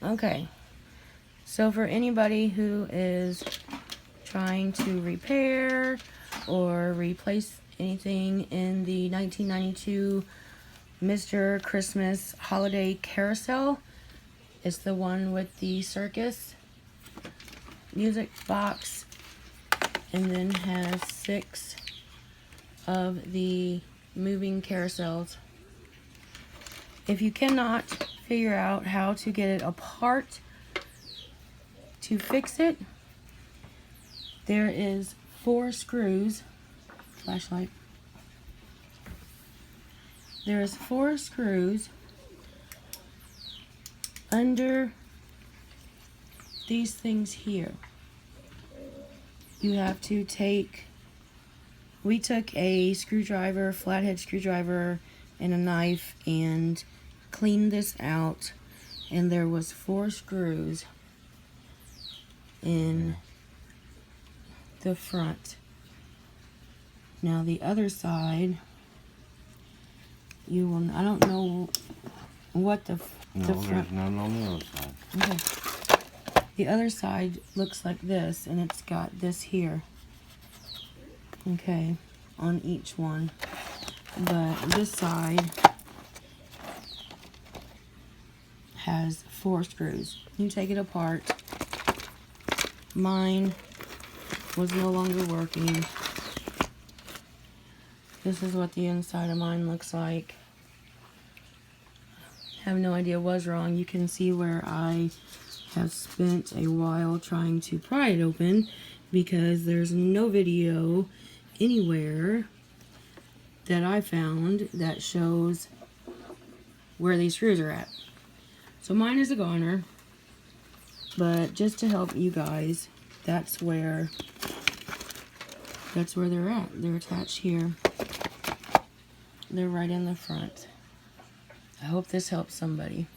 Okay, so for anybody who is trying to repair or replace anything in the 1992 Mr. Christmas Holiday Carousel, it's the one with the circus music box, and then has 6 of the moving carousels. If you cannot figure out how to get it apart to fix it, there is 4 screws. Flashlight. There is 4 screws under these things here. You have to take, we took a screwdriver, flathead screwdriver, and a knife and cleaned this out, and there was 4 screws in the front. Now the other side, you will, I don't know what the front. There's none on the other side. Okay. The other side looks like this, and it's got this here. Okay, on each one. But this side has 4 screws. You take it apart. Mine was no longer working. This is what the inside of mine looks like. Have no idea what was wrong. You can see where I have spent a while trying to pry it open, because there's no video anywhere that I found that shows where these screws are at. So mine is a goner, but just to help you guys, that's where they're at. They're attached here. They're right in the front. I hope this helps somebody.